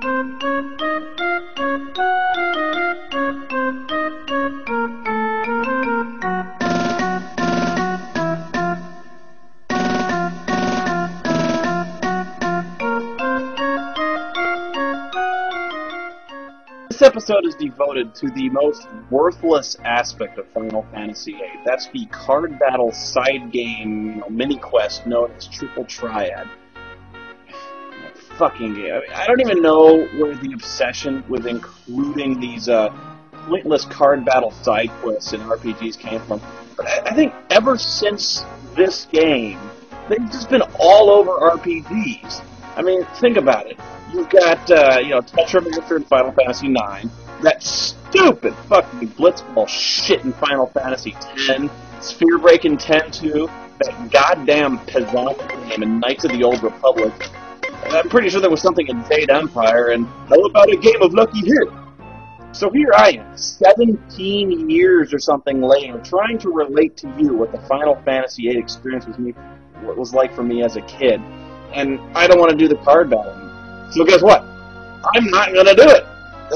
This episode is devoted to the most worthless aspect of Final Fantasy VIII. That's the card battle side game mini quest known as Triple Triad. That fucking game. I don't even know where the obsession with including these pointless card battle side quests in RPGs came from. But I think ever since this game, they've just been all over RPGs. I mean, think about it. You've got, Tetramaster in Final Fantasy IX, that stupid fucking blitzball shit in Final Fantasy X, Sphere Break in 10-2, that goddamn Peasant game in Knights of the Old Republic. And I'm pretty sure there was something in VIII Empire, and how about a game of Lucky Hit? So here I am, 17 years or something later, trying to relate to you what the Final Fantasy VIII experience was like for me as a kid. And I don't want to do the card battling. So guess what? I'm not going to do it.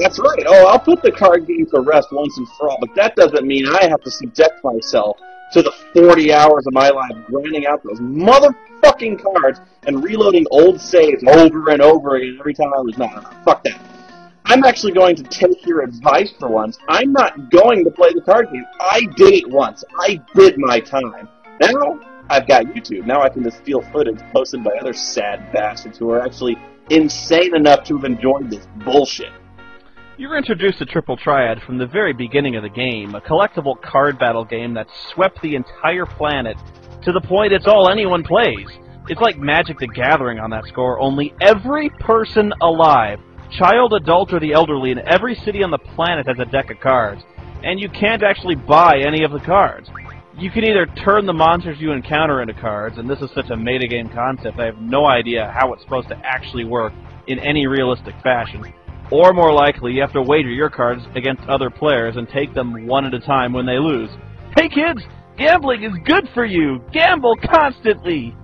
That's right. Oh, I'll put the card game to rest once and for all, but that doesn't mean I have to subject myself to the 40 hours of my life grinding out those motherfucking cards and reloading old saves over and over again every time I lose. No, fuck that. I'm actually going to take your advice for once. I'm not going to play the card game. I did it once. I did my time. Now, I've got YouTube. Now I can just steal footage posted by other sad bastards who are actually insane enough to have enjoyed this bullshit. You were introduced to Triple Triad from the very beginning of the game, a collectible card battle game that swept the entire planet to the point it's all anyone plays. It's like Magic the Gathering on that score, only every person alive, child, adult, or the elderly in every city on the planet has a deck of cards, and you can't actually buy any of the cards. You can either turn the monsters you encounter into cards, and this is such a metagame concept, I have no idea how it's supposed to actually work in any realistic fashion. Or more likely, you have to wager your cards against other players and take them one at a time when they lose. Hey kids, gambling is good for you! Gamble constantly!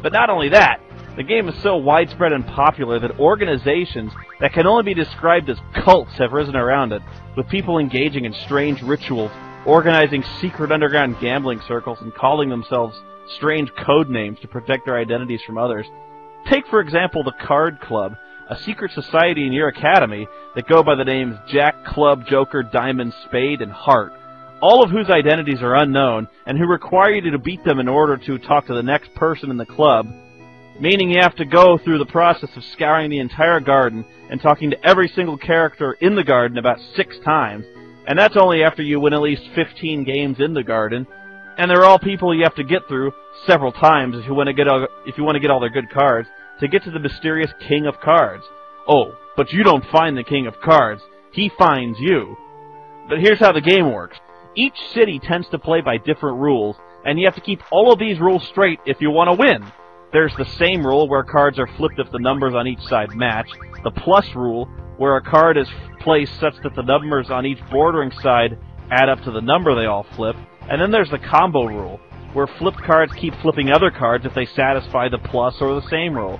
But not only that, the game is so widespread and popular that organizations that can only be described as cults have risen around it, with people engaging in strange rituals, organizing secret underground gambling circles, and calling themselves strange code names to protect their identities from others. Take, for example, the Card Club, a secret society in your academy that go by the names Jack, Club, Joker, Diamond, Spade, and Heart, all of whose identities are unknown, and who require you to beat them in order to talk to the next person in the club, meaning you have to go through the process of scouring the entire garden and talking to every single character in the garden about 6 times, and that's only after you win at least 15 games in the garden, and they're all people you have to get through several times if you want to get all their good cards to get to the mysterious King of Cards. Oh, but you don't find the King of Cards, he finds you. But here's how the game works. Each city tends to play by different rules, and you have to keep all of these rules straight if you want to win. There's the same rule where cards are flipped if the numbers on each side match, the plus rule where a card is placed such that the numbers on each bordering side add up to the number they all flip, and then there's the combo rule, where flipped cards keep flipping other cards if they satisfy the plus or the same rule.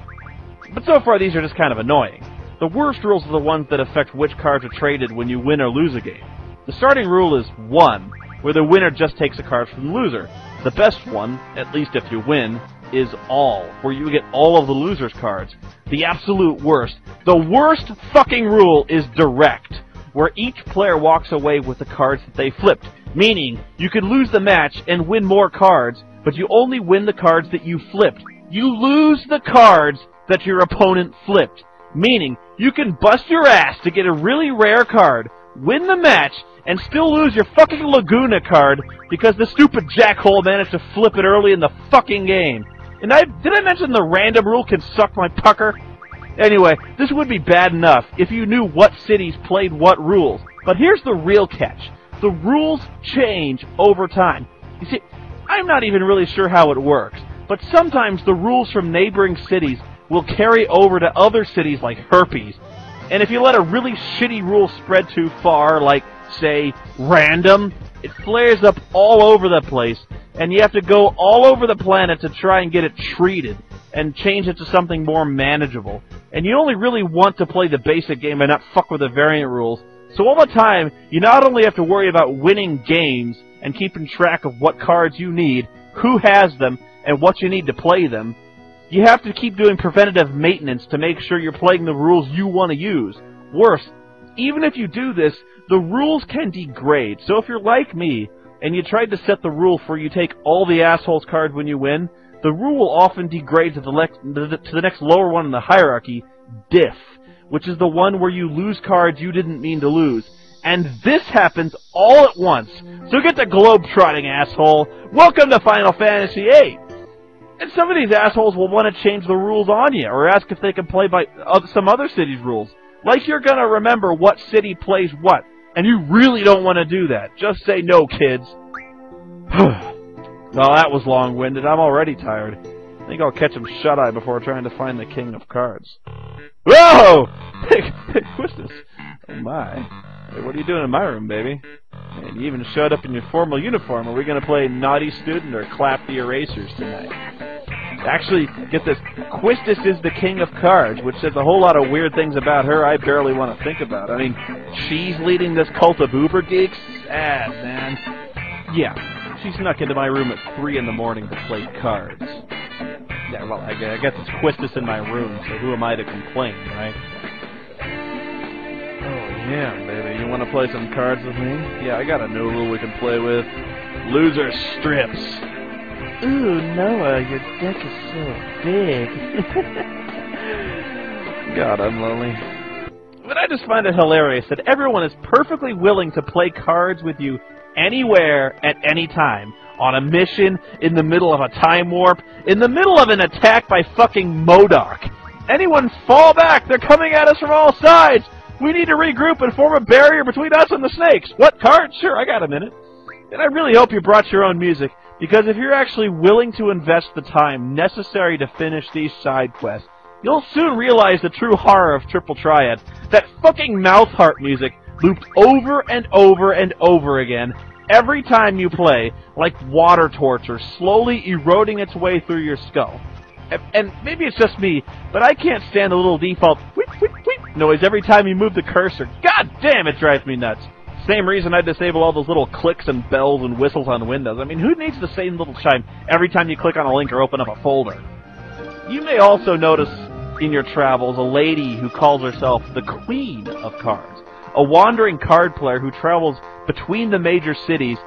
But so far these are just kind of annoying. The worst rules are the ones that affect which cards are traded when you win or lose a game. The starting rule is 1, where the winner just takes a card from the loser. The best one, at least if you win, is all, where you get all of the loser's cards. The absolute worst, the worst fucking rule is direct, where each player walks away with the cards that they flipped, meaning you could lose the match and win more cards, but you only win the cards that you flipped. You lose the cards that your opponent flipped, meaning you can bust your ass to get a really rare card, win the match, and still lose your fucking Laguna card because the stupid jackhole managed to flip it early in the fucking game. And did I mention the random rule can suck my pucker? Anyway, this would be bad enough if you knew what cities played what rules. But here's the real catch. The rules change over time. You see, I'm not even really sure how it works, but sometimes the rules from neighboring cities will carry over to other cities like herpes. And if you let a really shitty rule spread too far, like, say, random, it flares up all over the place, and you have to go all over the planet to try and get it treated. and change it to something more manageable. And you only really want to play the basic game and not fuck with the variant rules. So all the time, you not only have to worry about winning games and keeping track of what cards you need, who has them, and what you need to play them, you have to keep doing preventative maintenance to make sure you're playing the rules you want to use. Worse, even if you do this, the rules can degrade. So if you're like me, and you tried to set the rule for you take all the assholes cards when you win, the rule will often degrade to the next lower one in the hierarchy, diff, which is the one where you lose cards you didn't mean to lose. And this happens all at once. So get the globe-trotting, asshole. Welcome to Final Fantasy VIII. And some of these assholes will want to change the rules on you, or ask if they can play by some other city's rules. Like you're gonna remember what city plays what. And you really don't want to do that. Just say no, kids. Well, that was long-winded. I'm already tired. I think I'll catch him shut-eye before trying to find the King of Cards. Whoa! What's this? Oh my. Hey, what are you doing in my room, baby? And you even showed up in your formal uniform. Are we going to play Naughty Student or Clap the Erasers tonight? Actually, get this. Quistis is the King of Cards, which says a whole lot of weird things about her I barely want to think about. I mean, she's leading this cult of uber geeks? Ah, man. Yeah. She snuck into my room at 3 in the morning to play cards. Yeah, well, I guess it's Quistis in my room, so who am I to complain, right? Oh, yeah, baby. You want to play some cards with me? Yeah, I got a new rule we can play with. Loser strips. Ooh, Noah, your deck is so big. God, I'm lonely. But I just find it hilarious that everyone is perfectly willing to play cards with you anywhere, at any time. On a mission, in the middle of a time warp, in the middle of an attack by fucking MODOK. Anyone fall back! They're coming at us from all sides! We need to regroup and form a barrier between us and the snakes! What card? Sure, I got a minute. And I really hope you brought your own music, because if you're actually willing to invest the time necessary to finish these side quests, you'll soon realize the true horror of Triple Triad. That fucking mouth heart music looped over and over and over again, every time you play, like water torture, slowly eroding its way through your skull. And maybe it's just me, but I can't stand the little default whip, whip, whip noise every time you move the cursor. God damn, it drives me nuts. Same reason I disable all those little clicks and bells and whistles on Windows. I mean, who needs the same little chime every time you click on a link or open up a folder? You may also notice in your travels a lady who calls herself the Queen of Cards. A wandering card player who travels between the major cities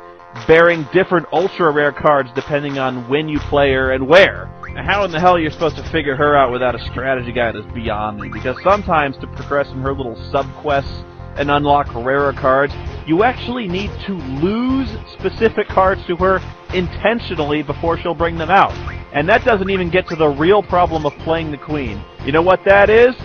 bearing different ultra-rare cards depending on when you play her and where. Now, how in the hell you're supposed to figure her out without a strategy guide is beyond me, because sometimes to progress in her little sub-quests and unlock rarer cards, you actually need to lose specific cards to her intentionally before she'll bring them out. And that doesn't even get to the real problem of playing the Queen. You know what that is?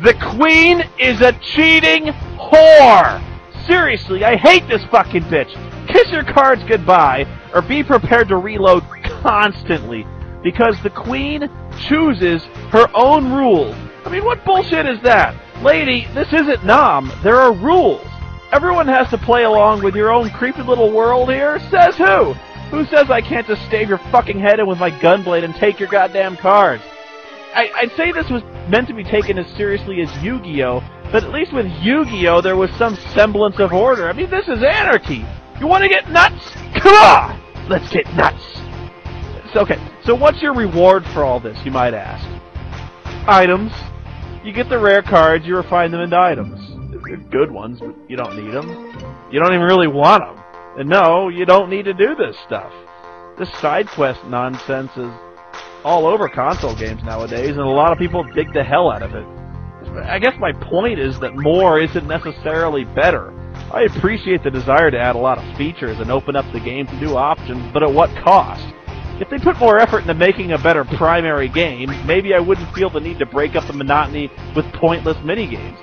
The Queen is a cheating whore! Seriously, I hate this fucking bitch! Kiss your cards goodbye, or be prepared to reload constantly, because the Queen chooses her own rules. I mean, what bullshit is that? Lady, this isn't Nom. There are rules. Everyone has to play along with your own creepy little world here? Says who? Who says I can't just stave your fucking head in with my gunblade and take your goddamn cards? I'd say this was meant to be taken as seriously as Yu-Gi-Oh!, but at least with Yu-Gi-Oh! There was some semblance of order. I mean, this is anarchy! You want to get nuts? Come on! Let's get nuts! So what's your reward for all this, you might ask? Items. You get the rare cards, you refine them into items. They're good ones, but you don't need them. You don't even really want them. And no, you don't need to do this stuff. This side quest nonsense is all over console games nowadays, and a lot of people dig the hell out of it. I guess my point is that more isn't necessarily better. I appreciate the desire to add a lot of features and open up the game to new options, but at what cost? If they put more effort into making a better primary game, maybe I wouldn't feel the need to break up the monotony with pointless minigames.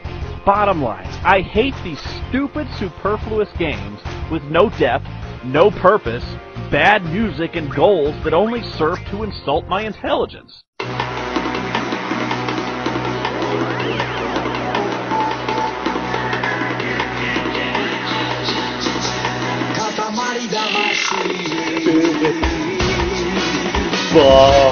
Bottom line, I hate these stupid, superfluous games with no depth, no purpose, bad music, and goals that only serve to insult my intelligence. Bye.